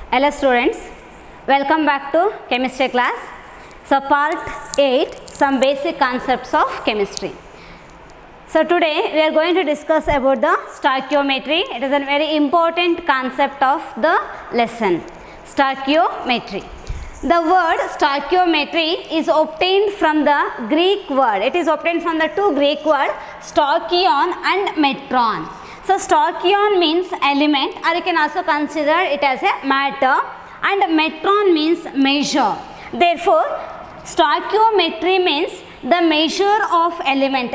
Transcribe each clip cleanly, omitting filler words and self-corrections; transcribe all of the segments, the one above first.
Hello students, welcome back to chemistry class. So part 8, some basic concepts of chemistry. So today we are going to discuss about the stoichiometry. It is a very important concept of the lesson, stoichiometry. The word stoichiometry is obtained from the Greek word. It is obtained from the two Greek words stoichion and metron. So stoichion means element, or you can also consider it as a matter, and metron means measure. Therefore, stoichiometry means the measure of element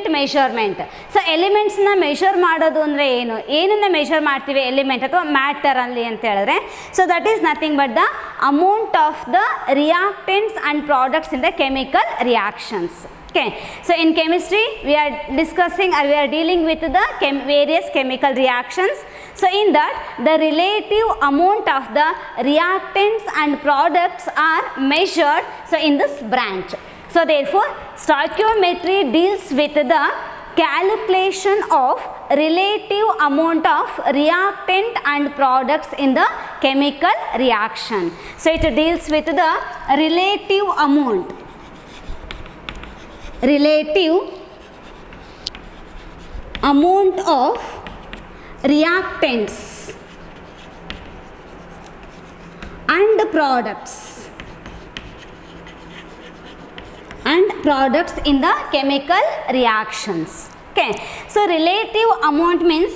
measurement. So elements na measure ಮಾಡೋದು ಅಂದ್ರೆ ಏನನ್ನ measure ಮಾಡ್ತೀವಿ element ಅಥವಾ matter ಅಲ್ಲಿ ಅಂತ ಹೇಳಿದ್ರೆ, so that is nothing but the amount of the reactants and products in the chemical reactions. Okay, so in chemistry we are discussing or we are dealing with the various chemical reactions. So in that the relative amount of the reactants and products are measured, so in this branch. So therefore stoichiometry deals with the calculation of relative amount of reactant and products in the chemical reaction. So it deals with the relative amount of reactants and products in the chemical reactions. Okay, so relative amount means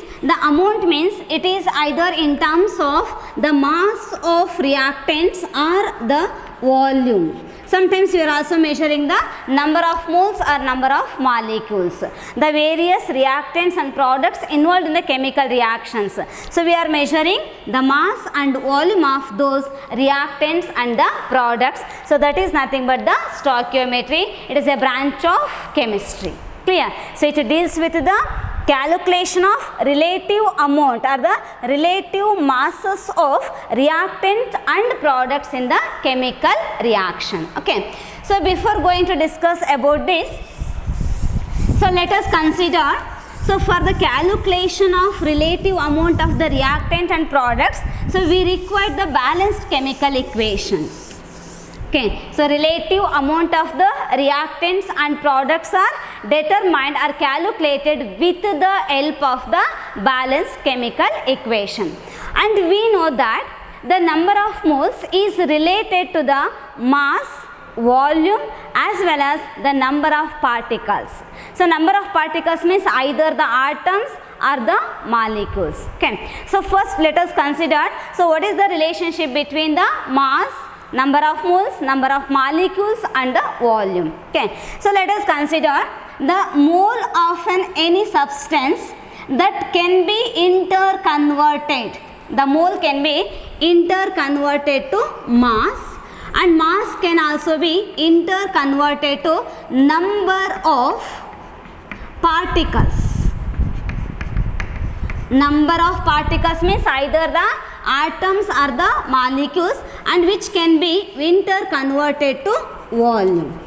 it is either in terms of the mass of reactants or the volume. Sometimes we are also measuring the number of moles or number of molecules, the various reactants and products involved in the chemical reactions. So we are measuring the mass and volume of those reactants and the products. So that is nothing but the stoichiometry. It is a branch of chemistry. Clear? So it deals with the calculation of relative amount or the relative masses of reactants and products in the chemical reaction. Okay, so before going to discuss about this, so let us consider, so for the calculation of relative amount of the reactant and products, so we require the balanced chemical equation. Okay, so relative amount of the reactants and products are determined or calculated with the help of the balanced chemical equation. And we know that the number of moles is related to the mass, volume as well as the number of particles. So number of particles means either the atoms or the molecules. Okay, so first let us consider, so what is the relationship between the mass, number of moles, number of molecules and the volume. Okay, so let us consider the mole of any substance that can be interconverted. The mole can be interconverted to mass, and mass can also be interconverted to number of particles. Number of particles means either the atoms or the molecules, and which can be interconverted to volume.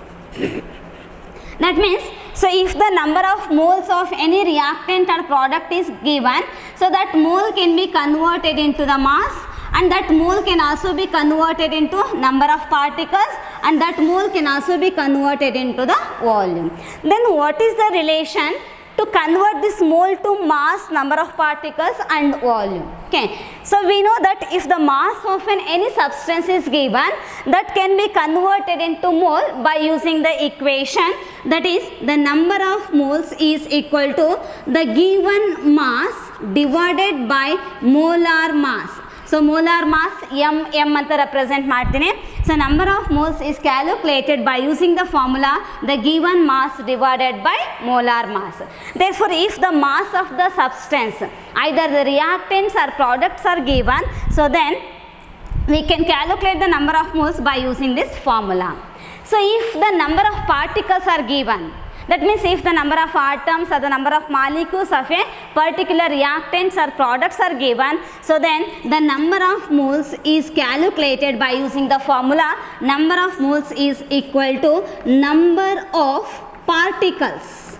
That means, so if the number of moles of any reactant or product is given, so that mole can be converted into the mass, and that mole can also be converted into number of particles, and that mole can also be converted into the volume. Then what is the relation to convert this mole to mass, number of particles and volume? Okay, so we know that if the mass of any substance is given, that can be converted into mole by using the equation, that is the number of moles is equal to the given mass divided by molar mass. So molar mass m anta represent ಮಾಡ್ತೀನಿ. So number of moles is calculated by using the formula the given mass divided by molar mass. Therefore if the mass of the substance, either the reactants or products are given, so then we can calculate the number of moles by using this formula. So if the number of particles are given, that means if the number of atoms or the number of molecules of a particular reactants or products are given, so then the number of moles is calculated by using the formula number of moles is equal to number of particles,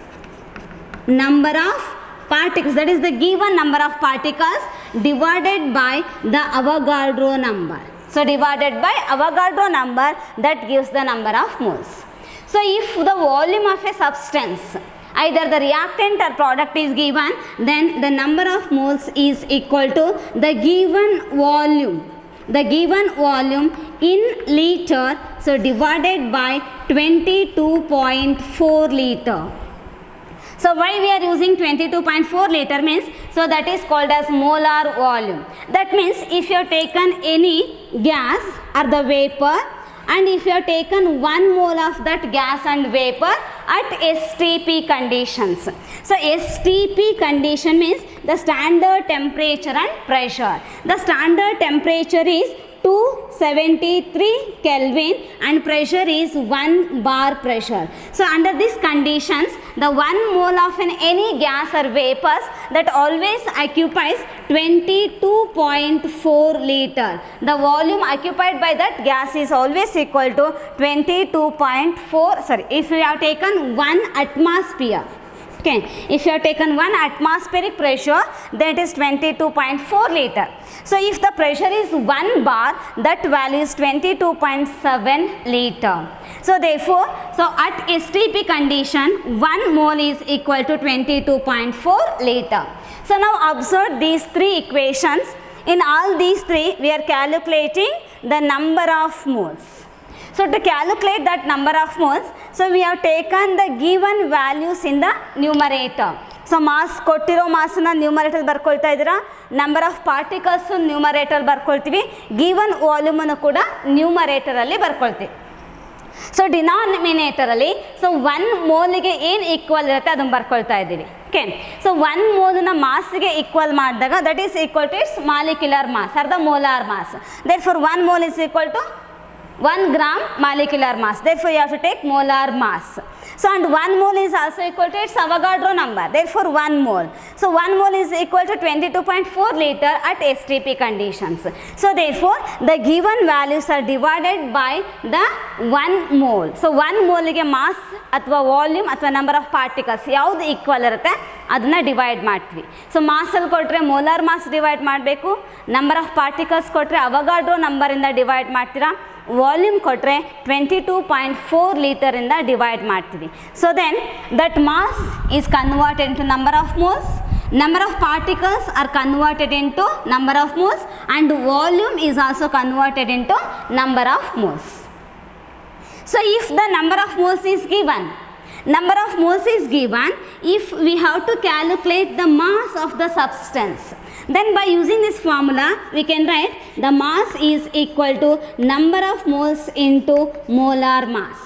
that is the given number of particles divided by the Avogadro number. So divided by Avogadro number, that gives the number of moles. So if the volume of a substance, either the reactant or product is given, then the number of moles is equal to the given volume. The given volume in liter, so divided by 22.4 liter. So why we are using 22.4 liter means, so that is called as molar volume. That means if you have taken any gas or the vapor, and if you have taken 1 mole of that gas and vapor at STP conditions. So STP condition means the standard temperature and pressure. The standard temperature is 273 Kelvin and pressure is 1 bar pressure. So under these conditions, the 1 mole of any gas or vapors that always occupies 22.4 liter. The volume occupied by that gas is always equal to 22.4, sorry, if we have taken 1 atmosphere. Okay, if you have taken 1 atmospheric pressure, that is 22.4 liter. So if the pressure is 1 bar, that value is 22.7 liter. So therefore, so at STP condition, 1 mole is equal to 22.4 liter. So now observe these 3 equations. In all these 3, we are calculating the number of moles. So to calculate that number of moles, so we have taken the given values in the numerator. So mass ಕೊಟ್ಟಿರೋ ಮಾಸನ್ನ numerator ಬರ್ಕೊಳ್ತಾ ಇದ್ದೀರಾ, number of particles numerator ಬರ್ಕೊಳ್ತೀವಿ, given ವಾಲ್ಯೂಮನ್ನು ಕೂಡ ನ್ಯೂಮರೇಟರಲ್ಲಿ ಬರ್ಕೊಳ್ತೀವಿ. So ಡಿನಾಮಿನೇಟರಲ್ಲಿ so 1 ಮೋಲಿಗೆ ಏನು equal ಇರುತ್ತೆ ಅದನ್ನು ಬರ್ಕೊಳ್ತಾ ಇದ್ದೀವಿ. ಓಕೆ, ಸೊ 1 ಮೋಲನ್ನ ಮಾಸ್ಗೆ ಈಕ್ವಲ್ ಮಾಡಿದಾಗ that is equal to its molecular mass or the molar mass. Therefore 1 mole is equal to 1 gram molecular mass. Therefore, you have to take molar mass. So, and 1 mole is also equal to its Avogadro number. Therefore, 1 mole. So, 1 mole is equal to 22.4 liter at STP conditions. So, therefore, the given values are divided by the 1 mole. So, 1 mole ಗೆ mass ಅಥವಾ volume ಅಥವಾ number of particles ಯಾವುದು equal ಇರುತ್ತೆ ಅದನ್ನ divide ಮಾಡ್ತೀವಿ. So ಮಾಸಲ್ಲಿ ಕೊಟ್ಟರೆ molar mass divide ಮಾಡಬೇಕು, ನಂಬರ್ ಆಫ್ ಪಾರ್ಟಿಕಲ್ಸ್ ಕೊಟ್ಟರೆ ಅವಗಾಡ್ರೋ ನಂಬರಿಂದ ಡಿವೈಡ್ ಮಾಡ್ತೀರಾ, ವಾಲ್ಯೂಮ್ ಕೊಟ್ಟರೆ 22.4 ಲೀಟರಿಂದ ಡಿವೈಡ್ ಮಾಡ್ತೀವಿ. So then that mass is converted into number of moles, number of particles are converted into number of moles, and volume is also converted into number of moles. So if the number of moles is given, if we have to calculate the mass of the substance, then by using this formula we can write the mass is equal to number of moles into molar mass.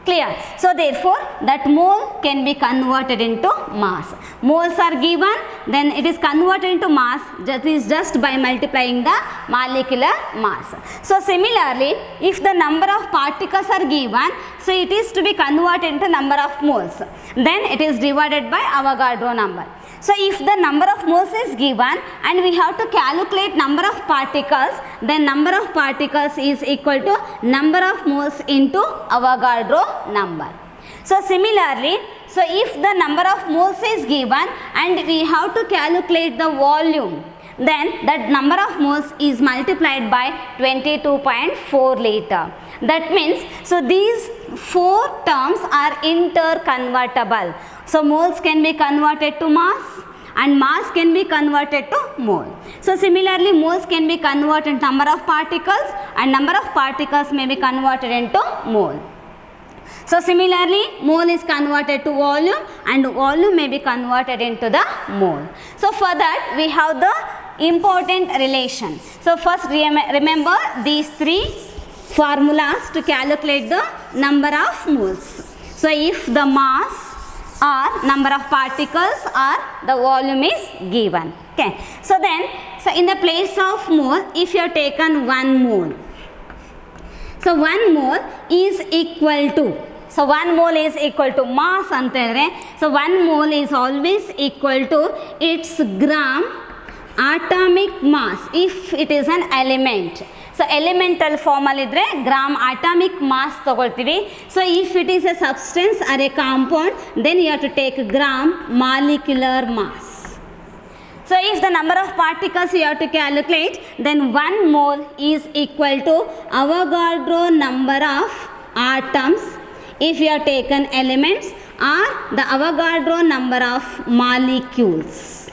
Clear? So therefore that mole can be converted into mass. Moles are given, then it is converted into mass, that is just by multiplying the molecular mass. So similarly, if the number of particles are given, so it is to be converted into number of moles, then it is divided by Avogadro number. So if the number of moles is given and we have to calculate number of particles, then number of particles is equal to number of moles into Avogadro number. So similarly, so if the number of moles is given and we have to calculate the volume, then that number of moles is multiplied by 22.4 liter. That means, so these 4 terms are interconvertible. So moles can be converted to mass and mass can be converted to mole. So similarly, moles can be converted into number of particles and number of particles may be converted into mole. So similarly, mole is converted to volume and volume may be converted into the mole. So for that we have the important relation. So first remember these 3 formulas to calculate the number of moles. So if the mass or number of particles or the volume is given. Okay. So then, so in the place of mole, if you have taken 1 mole, so 1 mole is equal to, so 1 mole is equal to mass anta ಹೇಳಿದ್ರೆ, so 1 mole is always equal to its gram atomic mass if it is an element. So elemental form ಅಲ್ಲಿ ಇದ್ರೆ gram atomic mass ತಗೊಳ್ತೀವಿ. So if it is a substance or a compound, then you have to take gram molecular mass. So if the number of particles you have to calculate, then 1 mole is equal to Avogadro number of atoms if you have taken elements, or the Avogadro number of molecules.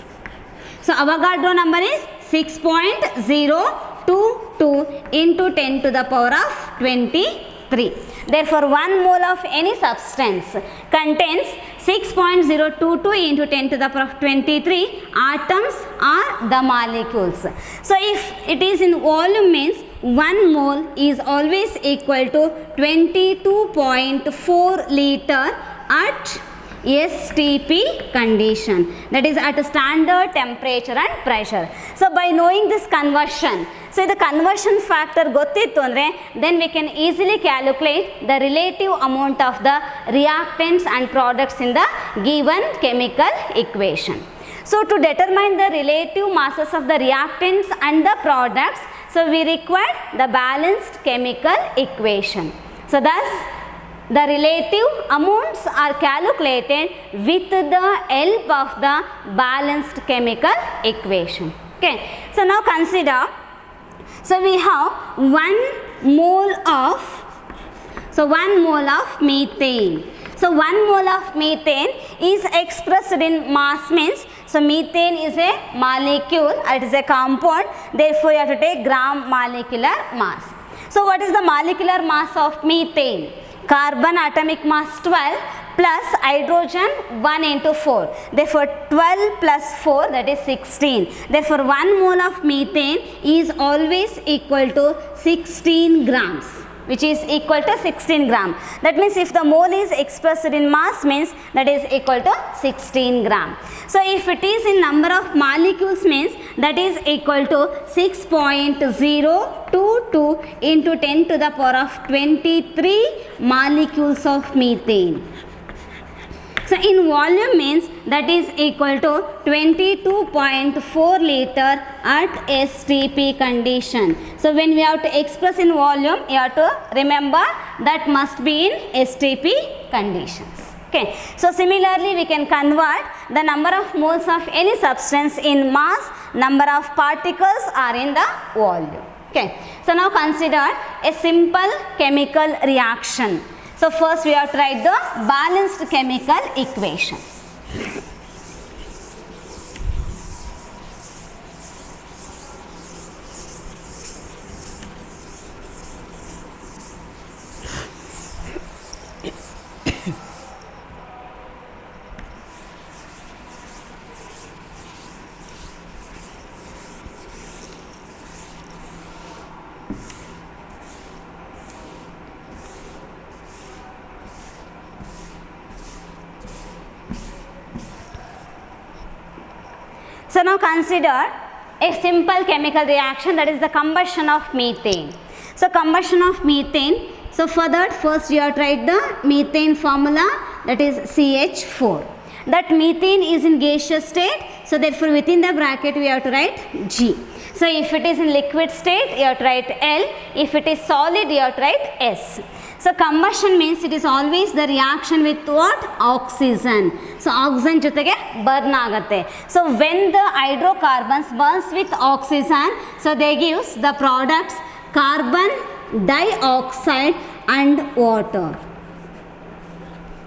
So Avogadro number is 6.022 into 10 to the power of 23. Therefore, 1 mole of any substance contains 6.022 into 10 to the power of 23 atoms or the molecules. So if it is in volume, means 1 mole is always equal to 22.4 liter at STP condition, that is at standard temperature and pressure. So by knowing this conversion, so the conversion factor gottittu andre, then we can easily calculate the relative amount of the reactants and products in the given chemical equation. So to determine the relative masses of the reactants and the products, so we require the balanced chemical equation. So thus the relative amounts are calculated with the help of the balanced chemical equation. Okay. So now consider, so we have 1 mole of methane. So 1 mole of methane is expressed in mass, means so methane is a molecule, it is a compound, therefore you have to take gram molecular mass. So what is the molecular mass of methane? Carbon atomic mass 12 plus hydrogen 1 into 4. Therefore 12 plus 4, that is 16. Therefore 1 mole of methane is always equal to 16 grams, which is equal to 16 gram. That means if the mole is expressed in mass, means that is equal to 16 gram. So if it is in number of molecules, means that is equal to 6.022 into 10 to the power of 23 molecules of methane. So in volume, means that is equal to 22.4 liter at STP condition. So when we have to express in volume, you have to remember that must be in STP conditions. Okay. So similarly, we can convert the number of moles of any substance in mass, number of particles are in the volume. Okay. So now consider a simple chemical reaction. So first we have to write the balanced chemical equation. So now consider a simple chemical reaction, that is the combustion of methane. So combustion of methane, so for that first you have to write the methane formula, that is CH4. That methane is in gaseous state, so therefore within the bracket we have to write G. So if it is in liquid state, you have to write L. If it is solid, you have to write S. So combustion means it is always the reaction with what? Oxygen. So oxygen jotege burn agate. So when the hydrocarbons burns with oxygen, so they gives the products carbon dioxide and water.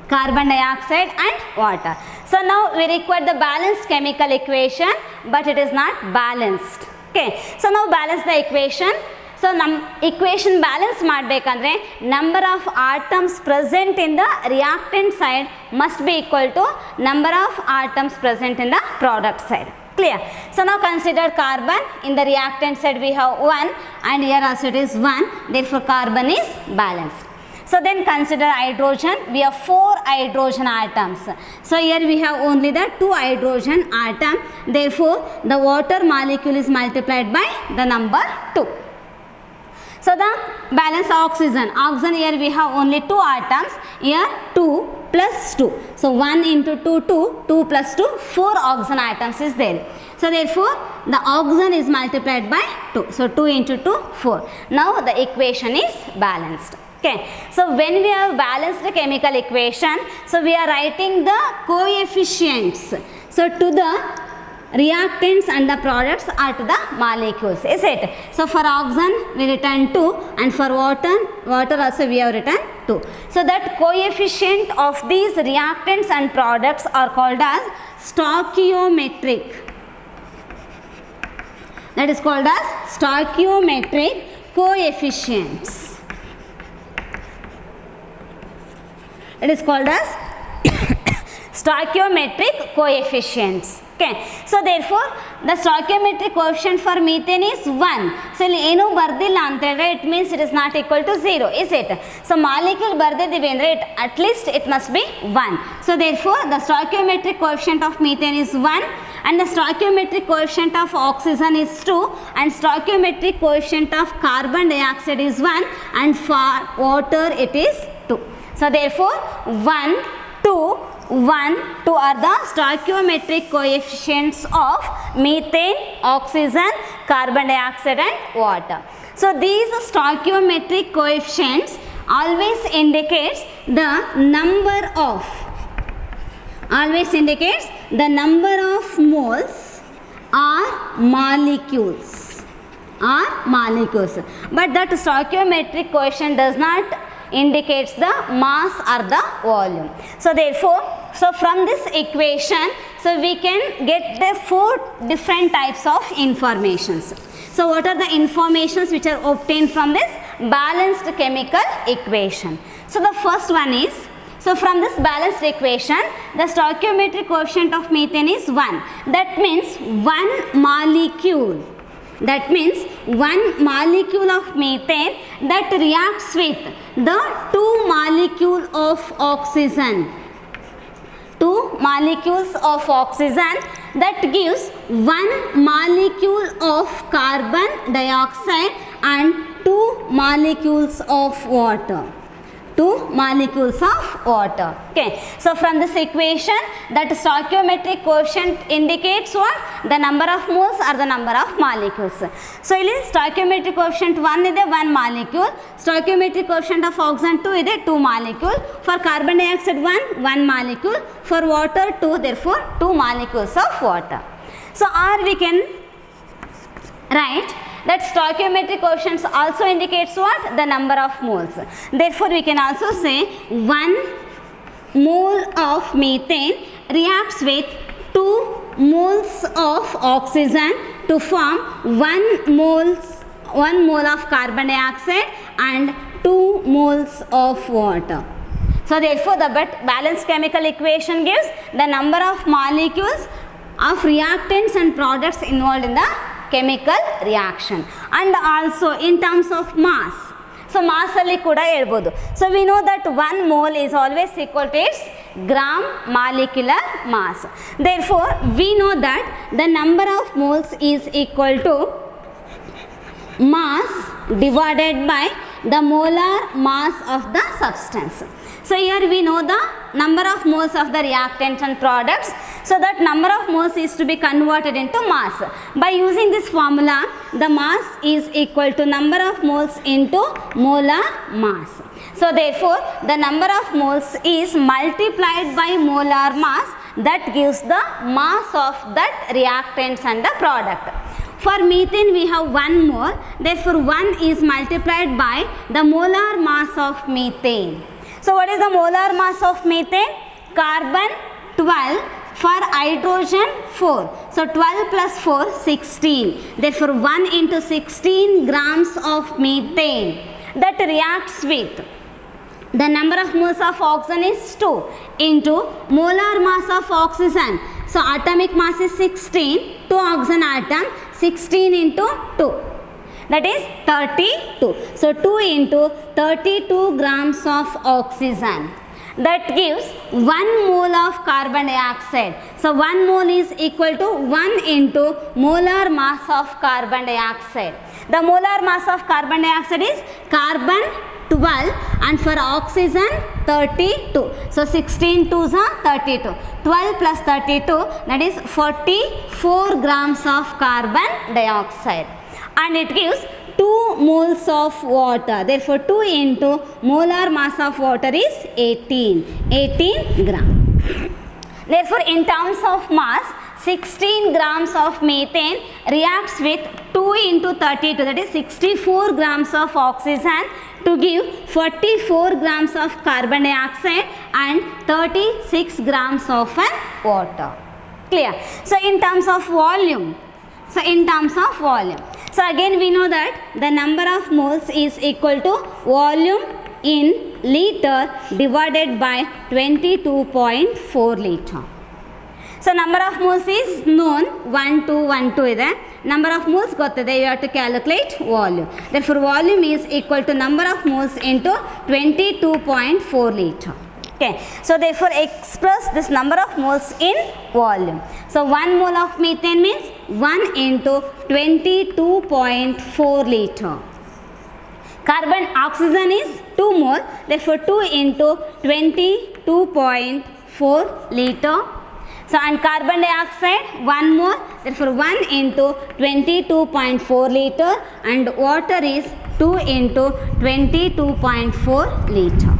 Carbon dioxide and water. So now we require the balanced chemical equation, but it is not balanced. Okay. So now balance the equation. So equation balance ಮಾಡಬೇಕಂದ್ರೆ number of atoms present in the reactant side must be equal to number of atoms present in the product side. Clear? So now consider carbon. In the reactant side we have 1 and here also it is 1. Therefore carbon is balanced. So then consider hydrogen. We have 4 hydrogen atoms. So here we have only the 2 hydrogen atom. Therefore the water molecule is multiplied by the number 2. So the balance oxygen. Oxygen, here we have only 2 atoms. Here 2 plus 2. So 1 into 2, 2. 2 plus 2, 4 oxygen atoms is there. So therefore the oxygen is multiplied by 2. So 2 into 2, 4. Now the equation is balanced. Okay. So when we have balanced the chemical equation, so we are writing the coefficients. So to the reactants and the products are to the molecules, is it? So for oxygen we written 2 and for water also we have written 2. So that coefficient of these reactants and products are called as stoichiometric. That is called as stoichiometric coefficients. It is called as stoichiometric coefficients. Okay. So therefore the stoichiometric coefficient for methane is 1. So ಏನು ಬರ್ದಿಲ್ಲ ಅಂತ ಹೇಳಿದ್ರೆ it means it is not equal to 0, is it? So molecule ಬರ್ದಿದ್ದೀವಿ ಅಂದರೆ at least it must be 1. So therefore the stoichiometric coefficient of methane is 1 and the stoichiometric coefficient of oxygen is 2 and stoichiometric coefficient of carbon dioxide is 1 and for water it is 2. So therefore 1, 2, 1, 2 are the stoichiometric coefficients of methane, oxygen, carbon dioxide and water. So these stoichiometric coefficients always indicates the number of moles or molecules but that stoichiometric coefficient does not indicates the mass or the volume. So therefore, from this equation, so we can get the 4 different types of informations. So what are the informations which are obtained from this balanced chemical equation? So the first one is, so from this balanced equation, the stoichiometric coefficient of methane is 1. That means one molecule of methane that reacts with the 2 molecules of oxygen. 2 molecules of oxygen that gives 1 molecule of carbon dioxide and 2 molecules of water. 2 molecules of water. Okay. So from this equation, that stoichiometric coefficient indicates what? The number of moles or the number of molecules. So ಇಲ್ಲಿ stoichiometric coefficient 1 ಇದೆ 1 molecule, stoichiometric coefficient of oxygen 2 ಇದೆ 2 molecule, for carbon dioxide 1 molecule, for water 2, therefore 2 molecules of water. So or we can write that stoichiometric coefficient also indicates what? The number of moles. Therefore we can also say 1 mole of methane reacts with 2 moles of oxygen to form 1 mole of carbon dioxide and 2 moles of water. So therefore the balanced chemical equation gives the number of molecules of reactants and products involved in the chemical reaction and also in terms of mass. So mass alli kuda helbodu. So we know that 1 mole is always equal to its gram molecular mass. Therefore we know that the number of moles is equal to mass divided by the molar mass of the substance. So here we know the number of moles of the reactants and products. So that number of moles is to be converted into mass. By using this formula, the mass is equal to number of moles into molar mass. So therefore, the number of moles is multiplied by molar mass, that gives the mass of that reactants and the product. For methane we have 1 mole, therefore 1 is multiplied by the molar mass of methane. So what is the molar mass of methane? Carbon 12, for hydrogen 4. So 12 plus 4, 16. Therefore 1 into 16 grams of methane that reacts with the number of moles of oxygen is 2 into molar mass of oxygen. So atomic mass is 16, 2 oxygen atom, 16 into 2. That is 32. So 2 into 32 grams of oxygen. That gives 1 mole of carbon dioxide. So 1 mole is equal to 1 into molar mass of carbon dioxide. The molar mass of carbon dioxide is carbon 12 and for oxygen 32. So 16 2s are 32. 12 plus 32, that is 44 grams of carbon dioxide. And it gives 2 moles of water. Therefore 2 into molar mass of water is 18 gram. Therefore in terms of mass, 16 grams of methane reacts with 2 into 32, that is 64 grams of oxygen to give 44 grams of carbon dioxide and 36 grams of water. Clear? So in terms of volume, so again we know that the number of moles is equal to volume in liter divided by 22.4 liter. So number of moles is known, 1 2 ಇದೆ. Number of moles ಗೊತ್ತಿದೆ, you have to calculate volume. Therefore volume is equal to number of moles into 22.4 liter. Okay, so therefore express this number of moles in volume. So 1 mole of methane means 1 into 22.4 liter. Carbon oxygen is 2 mole, therefore 2 into 22.4 liter. So and carbon dioxide 1 mole, therefore 1 into 22.4 liter, and water is 2 into 22.4 liter.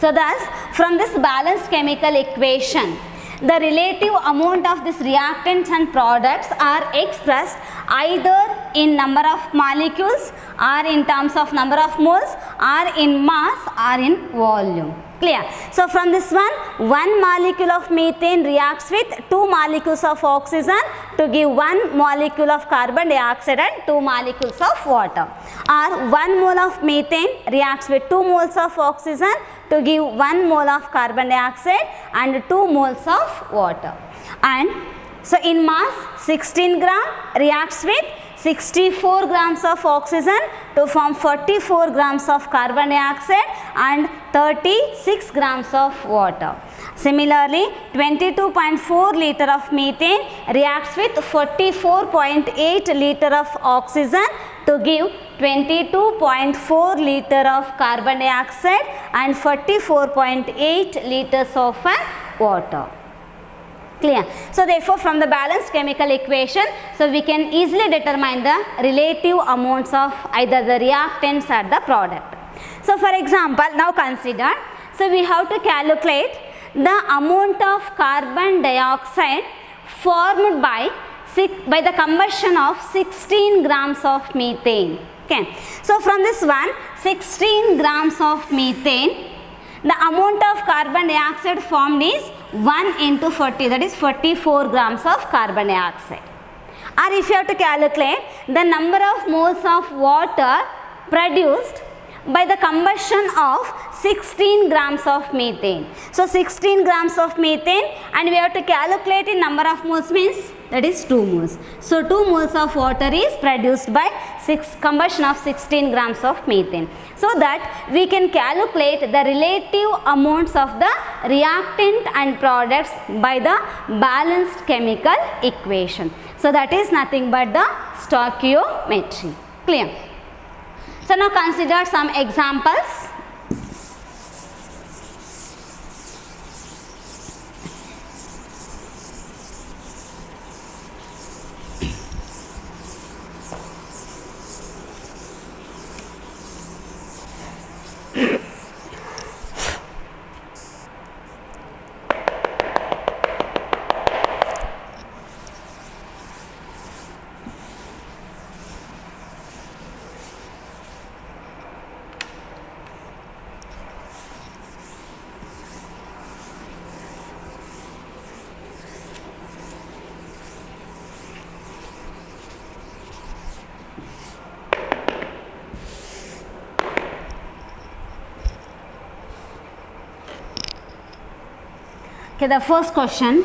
So thus from this balanced chemical equation, the relative amount of these reactants and products are expressed either in number of molecules or in terms of number of moles or in mass or in volume. Clear? So from this one molecule of methane reacts with 2 molecules of oxygen to give 1 molecule of carbon dioxide and 2 molecules of water, or 1 mole of methane reacts with 2 moles of oxygen to give 1 mole of carbon dioxide and 2 moles of water. And so in mass 16 gram reacts with 64 grams of oxygen to form 44 grams of carbon dioxide and 36 grams of water. Similarly, 22.4 liter of methane reacts with 44.8 liter of oxygen to give 22.4 liter of carbon dioxide and 44.8 liters of water. Clear? So therefore from the balanced chemical equation, so we can easily determine the relative amounts of either the reactants or the product. So for example, now consider, so we have to calculate the amount of carbon dioxide formed by the combustion of 16 grams of methane. Okay. So from this one 16 grams of methane, the amount of carbon dioxide formed is 1 into 40, that is 44 grams of carbon dioxide. Or if you have to calculate the number of moles of water produced by the combustion of 16 grams of methane. So 16 grams of methane and we have to calculate in number of moles means that is 2 moles. So 2 moles of water is produced by combustion of 16 grams of methane. So that we can calculate the relative amounts of the reactant and products by the balanced chemical equation. So that is nothing but the stoichiometry. Clear? So now consider some examples. Okay, the first question,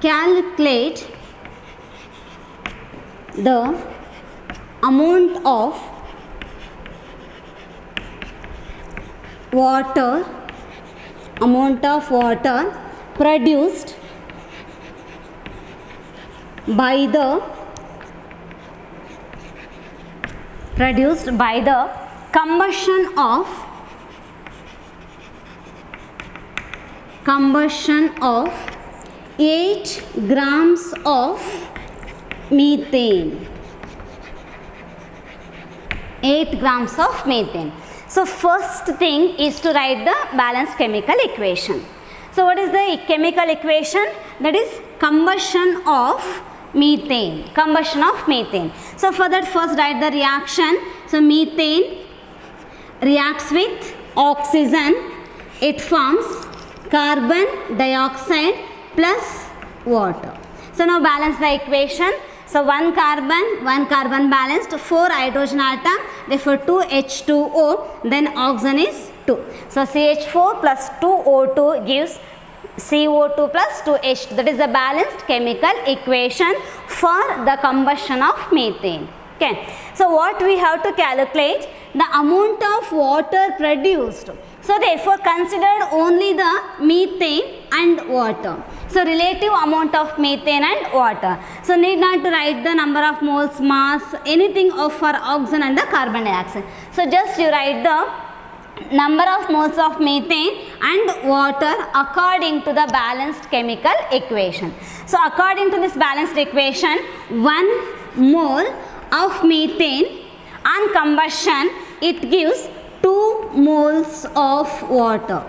calculate the amount of water produced by the combustion of 8 grams of methane. 8 grams of methane. So first thing is to write the balanced chemical equation. So what is the chemical equation? That is combustion of methane. Combustion of methane. So for that, first write the reaction. So methane reacts with oxygen. It forms carbon dioxide plus water. So now balance the equation. So one carbon balanced, 4 hydrogen atom, therefore 2 H2O, then oxygen is 2. So CH4 plus 2O2 gives CO2 plus 2H2. That is the balanced chemical equation for the combustion of methane. Okay. So what we have to calculate? The amount of water produced. So therefore consider only the methane and water. So relative amount of methane and water. So need not to write the number of moles, mass, anything of for oxygen and the carbon dioxide. So just you write the number of moles of methane and water according to the balanced chemical equation. So according to this balanced equation, 1 mole of methane on combustion, it gives 2 moles of water.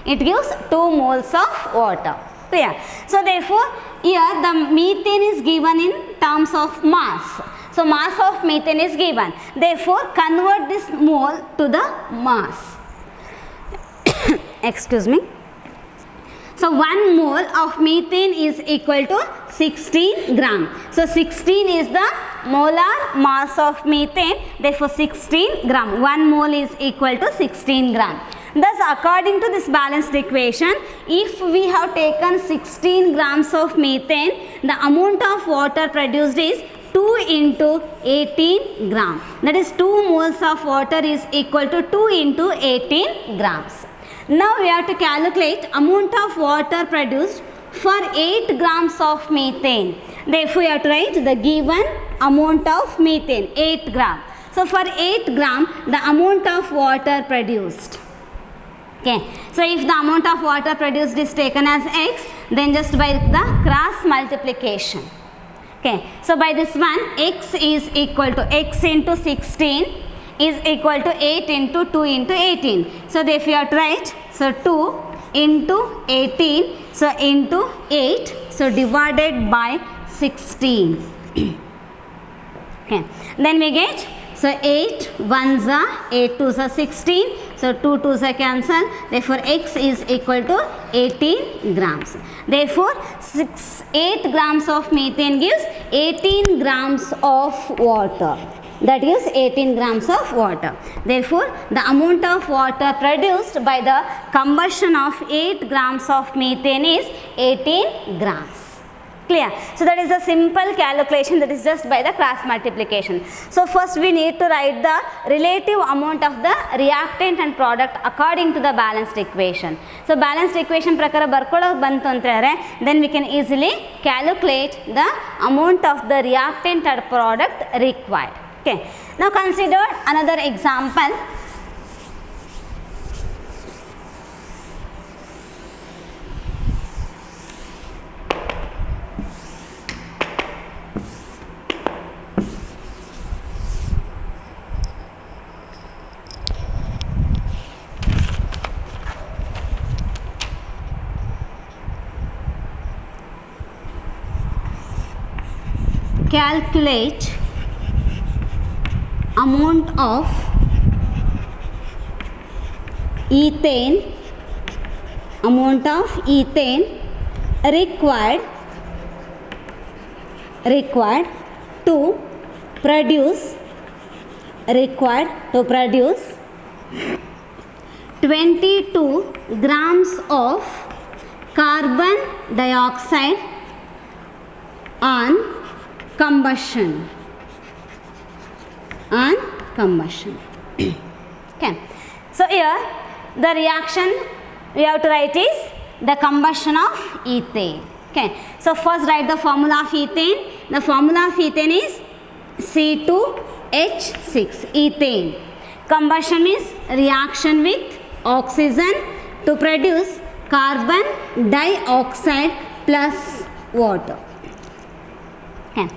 It gives 2 moles of water. Clear? So therefore here the methane is given in terms of mass. So mass of methane is given. Therefore convert this mole to the mass. Excuse me. So 1 mole of methane is equal to 16 gram. So 16 is the molar mass of methane. Therefore 16 gram. 1 mole is equal to 16 gram. Thus according to this balanced equation, if we have taken 16 grams of methane, the amount of water produced is 2 into 18 gram. That is 2 moles of water is equal to 2 into 18 grams. Now we have to calculate amount of water produced for 8 grams of methane. Therefore we have to write the given amount of methane, 8 gram. So for 8 gram, the amount of water produced. Okay. So if the amount of water produced is taken as x, then just by the cross multiplication. Okay. So by this one, x is equal to x into 16 is equal to 8 into 2 into 18. So if you have to write, so 2 into 18, so into 8, so divided by 16. Okay. Then we get, so 8 1s are 8 2s are 16, so 2 2s are cancelled. Therefore x is equal to 18 grams. Therefore 8 grams of methane gives 18 grams of water. That is 18 grams of water. Therefore the amount of water produced by the combustion of 8 grams of methane is 18 grams. Clear? So that is a simple calculation, that is just by the cross multiplication. So first we need to write the relative amount of the reactant and product according to the balanced equation. So balanced equation prakara barkolak bantu antare, then we can easily calculate the amount of the reactant and product required. Okay. Now consider another example. Calculate amount of ethane required to produce 22 grams of carbon dioxide on combustion. Okay. So here the reaction we have to write is the combustion of ethane. Okay. So first write the formula of ethane. The formula of ethane is C2H6, ethane. Combustion means reaction with oxygen to produce carbon dioxide plus water. Okay.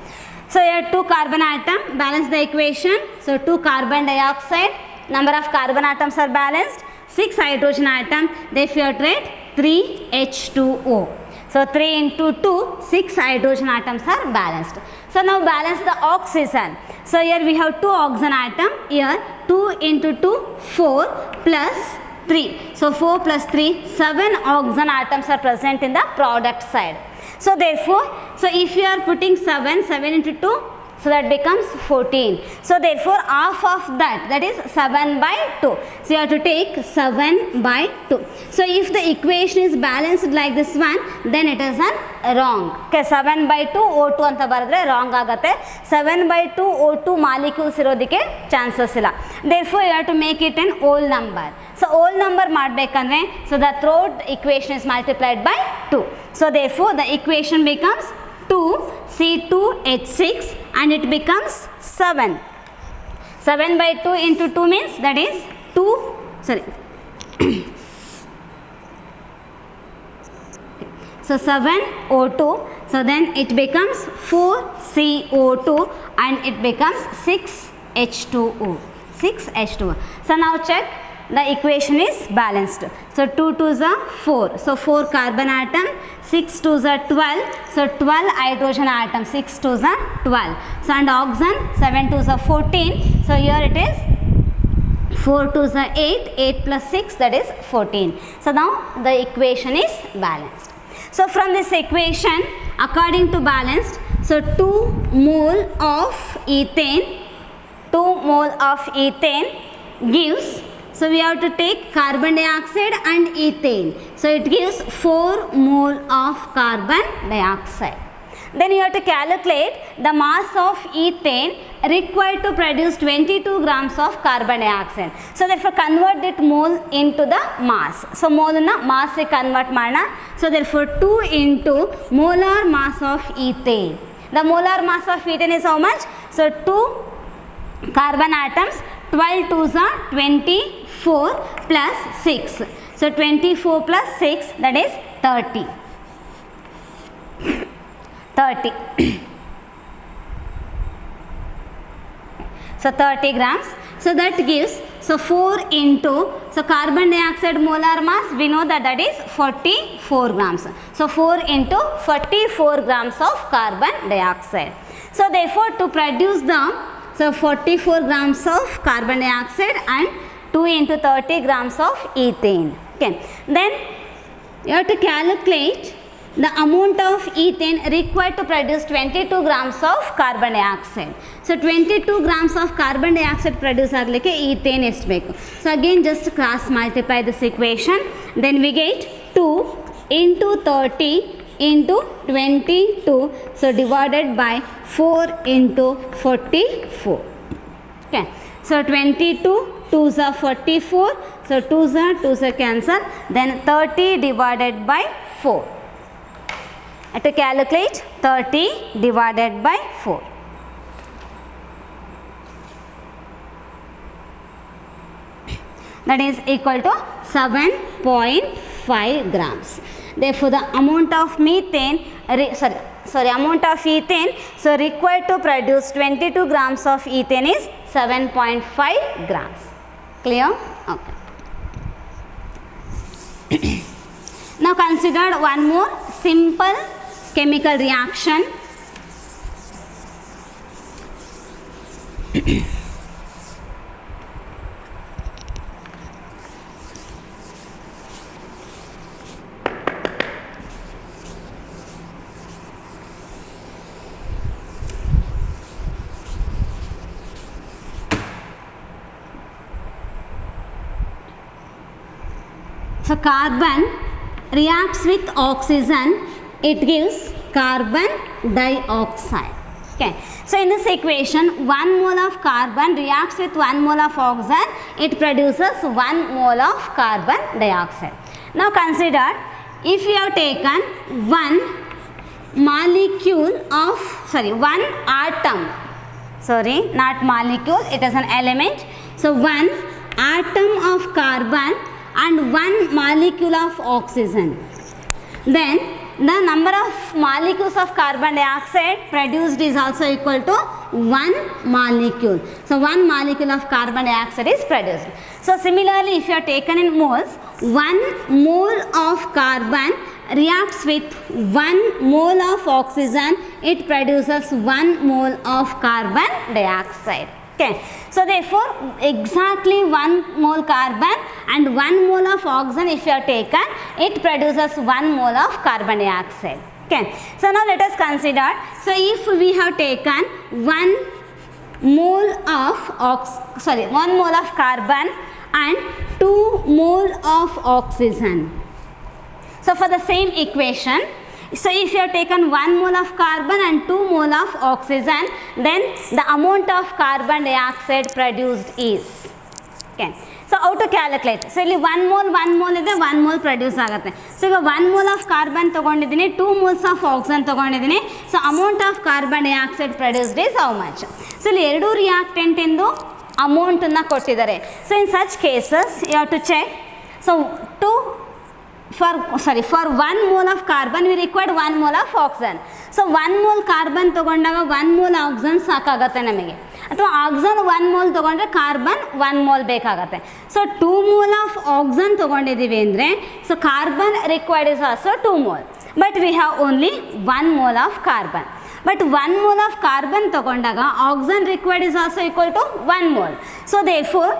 So here 2 carbon atom, balance the equation. So 2 carbon dioxide, number of carbon atoms are balanced, 6 hydrogen atom, therefore you have to write 3H2O. So 3 into 2, 6 hydrogen atoms are balanced. So now balance the oxygen. So here we have 2 oxygen atom. Here 2 into 2, 4 plus 3. So 4 plus 3, 7 oxygen atoms are present in the product side. So therefore, so if you are putting 7 into 2, so that becomes 14. So therefore half of that is 7 by 2. So you have to take 7 by 2. So if the equation is balanced like this one, then it is an wrong. Okay, 7 by 2 O2 anta baradre wrong agate. 7 by 2 O2 molecules irodike chances illa. Therefore you have to make it an whole number. So whole number ಮಾಡಬೇಕಂದ್ರೆ, so the third equation is multiplied by 2. So therefore the equation becomes 2C2H6 and it becomes 7. 7 by 2 into 2 means that is 2, sorry. So 7O2, so then it becomes 4CO2 and it becomes 6H2O. 6H2O. So now check. The equation is balanced. So 2 2s are 4. So 4 carbon atom, 6 2s are 12. So 12 hydrogen atom, 6 2s are 12. So and oxygen, 7 2s are 14. So here it is 4 2s are 8. 8 plus 6, that is 14. So now the equation is balanced. So from this equation, according to balanced, so 2 mole of ethane, 2 mole of ethane gives, so we have to take carbon dioxide and ethane. So it gives 4 mole of carbon dioxide. Then you have to calculate the mass of ethane required to produce 22 grams of carbon dioxide. So therefore convert that mole into the mass. So mole na mass se convert mana. So therefore 2 into molar mass of ethane. The molar mass of ethane is how much? So 2 carbon atoms, 12 2s are 24 plus 6. So 24 plus 6, that is 30. 30. So 30 grams. So that gives, so 4 into, so carbon dioxide molar mass, we know that is 44 grams. So 4 into 44 grams of carbon dioxide. So therefore to produce the, so 44 grams of carbon dioxide and 2 into 30 grams of ethane. Okay. Then you have to calculate the amount of ethane required to produce 22 grams of carbon dioxide. So 22 grams of carbon dioxide produce aglike ethane ಎಷ್ಟು ಬೇಕು. So again just cross multiply this equation. Then we get 2 into 30 into 22. So divided by 4 into 44. Okay. So 22 2s are 44. So 2s are cancel. Then 30 divided by 4. To calculate 30 divided by 4. That is equal to 7.5 grams. Therefore, the amount of methane, amount of ethane, so required to produce 22 grams of ethane is 7.5 grams. Clear? Okay. Now consider one more simple chemical reaction. So carbon reacts with oxygen, it gives carbon dioxide. Okay. So in this equation, 1 mole of carbon reacts with 1 mole of oxygen, it produces 1 mole of carbon dioxide. Now consider, if you have taken 1 molecule of, one atom, not molecule, it is an element. So 1 atom of carbon and 1 molecule of oxygen. Then the number of molecules of carbon dioxide produced is also equal to one molecule. So one molecule of carbon dioxide is produced. So similarly, if you are taken in moles, 1 mole of carbon reacts with 1 mole of oxygen, it produces 1 mole of carbon dioxide. Okay. So therefore, exactly 1 mole carbon and 1 mole of oxygen if you are taken, it produces 1 mole of carbon dioxide. Okay. So now let us consider, so if we have taken 1 mole of 1 mole of carbon and 2 mole of oxygen. So for the same equation, so if you have taken 1 mole of carbon and 2 mole of oxygen, then the amount of carbon dioxide produced is. Okay. So how to calculate? So ಇಲ್ಲಿ 1 mole ಇದೆ, 1 mole produce ಆಗುತ್ತೆ. So ಈಗ 1 mole of carbon ತಗೊಂಡಿದ್ದೀನಿ, 2 moles of oxygen ತಗೊಂಡಿದ್ದೀನಿ. So amount of carbon dioxide produced is how much? So ಇಲ್ಲಿ ಎರಡು reactant ಇಂದು amount ಅನ್ನು ಕೊಟ್ಟಿದ್ದಾರೆ. So in such cases you have to check. So for 1 mole of carbon we required 1 mole of oxygen. So 1 mole carbon ತಗೊಂಡಾಗ 1 mole oxygen ಸಾಕಾಗುತ್ತೆ ನಮಗೆ, ಅಥವಾ oxygen 1 mole ತಗೊಂಡ್ರೆ carbon 1 mole ಬೇಕಾಗುತ್ತೆ. ಸೊ 2 mole of oxygen ತಗೊಂಡಿದ್ದೀವಿ ಅಂದರೆ, so carbon required is also 2 mole, but we have only 1 mole of carbon. But 1 mole of carbon ತಗೊಂಡಾಗ oxygen required is also equal to 1 mole. So therefore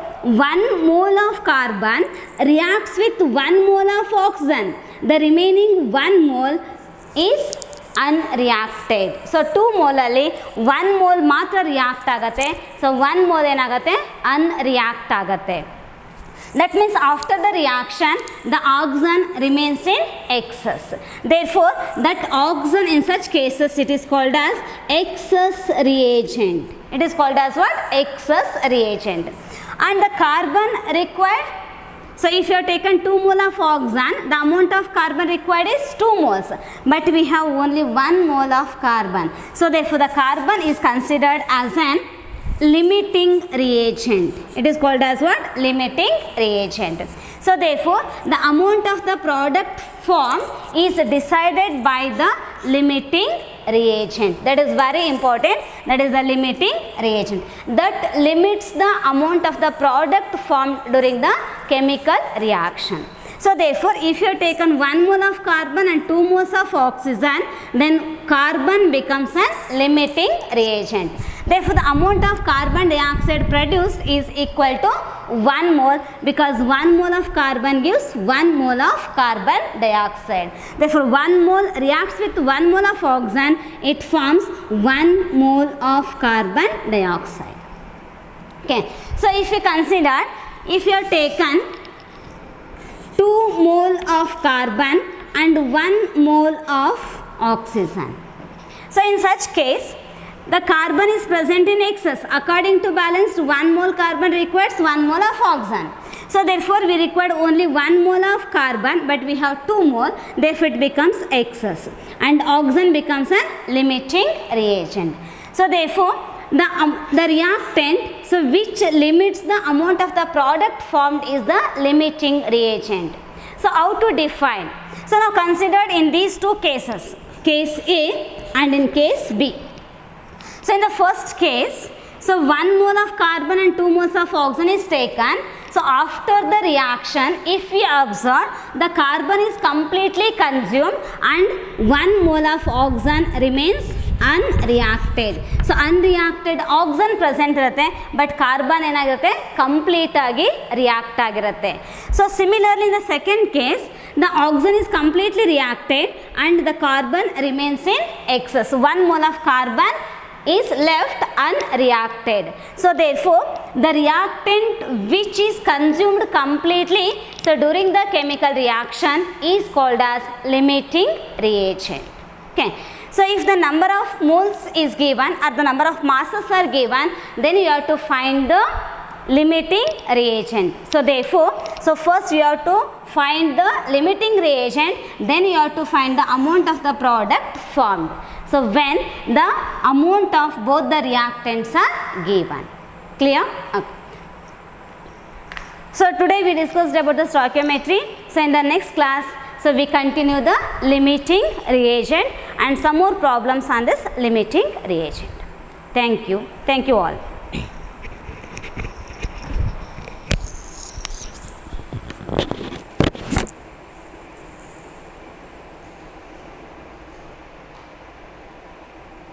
1 mole of carbon reacts with 1 mole of oxygen. The remaining 1 mole is unreacted. So 2 mole ಅಲ್ಲಿ 1 mole ಮಾತ್ರ react ಆಗುತ್ತೆ. So 1 mole ಏನಾಗುತ್ತೆ, unreact ಆಗುತ್ತೆ. That means after the reaction the oxygen remains in excess. Therefore that oxygen in such cases it is called as excess reagent. It is called as what? Excess reagent. And the carbon required, so if you have taken 2 mole of oxygen, the amount of carbon required is 2 moles, but we have only 1 mole of carbon. So therefore the carbon is considered as an limiting reagent. It is called as what? Limiting reagent. So therefore the amount of the product formed is decided by the limiting reagent. That is very important. That is the limiting reagent that limits the amount of the product formed during the chemical reaction. So therefore if you have taken 1 mole of carbon and 2 moles of oxygen, then carbon becomes a limiting reagent. Therefore the amount of carbon dioxide produced is equal to 1 mole, because 1 mole of carbon gives 1 mole of carbon dioxide. Therefore 1 mole reacts with 1 mole of oxygen, it forms 1 mole of carbon dioxide. Okay. So if you consider, if you have taken 2 mole of carbon and 1 mole of oxygen. So in such case the carbon is present in excess. According to balance, 1 mole carbon requires 1 mole of oxygen. So therefore we require only 1 mole of carbon, but we have 2 mole, therefore it becomes excess and oxygen becomes a limiting reagent. So therefore the reactant, so which limits the amount of the product formed is the limiting reagent. So how to define? So now considered in these two cases, case A and in case B. So in the first case, so 1 mole of carbon and 2 moles of oxygen is taken. So after the reaction, if we observe, the carbon is completely consumed and 1 mole of oxygen remains unreacted. So unreacted oxygen present ಇರುತ್ತೆ, but carbon ಏನಾಗಿರುತ್ತೆ, complete ಆಗಿ react ಆಗಿರುತ್ತೆ. So similarly in the second case, the oxygen is completely reacted and the carbon remains in excess. 1 mole of carbon is left unreacted. So therefore the reactant which is consumed completely, so during the chemical reaction, is called as limiting reagent. Okay. So if the number of moles is given or the number of masses are given, then you have to find the limiting reagent. So therefore, so first you have to find the limiting reagent, then you have to find the amount of the product formed. So when the amount of both the reactants are given. Clear? Okay. So today we discussed about the stoichiometry. So in the next class, so we continue the limiting reagent and some more problems on this limiting reagent. Thank you all.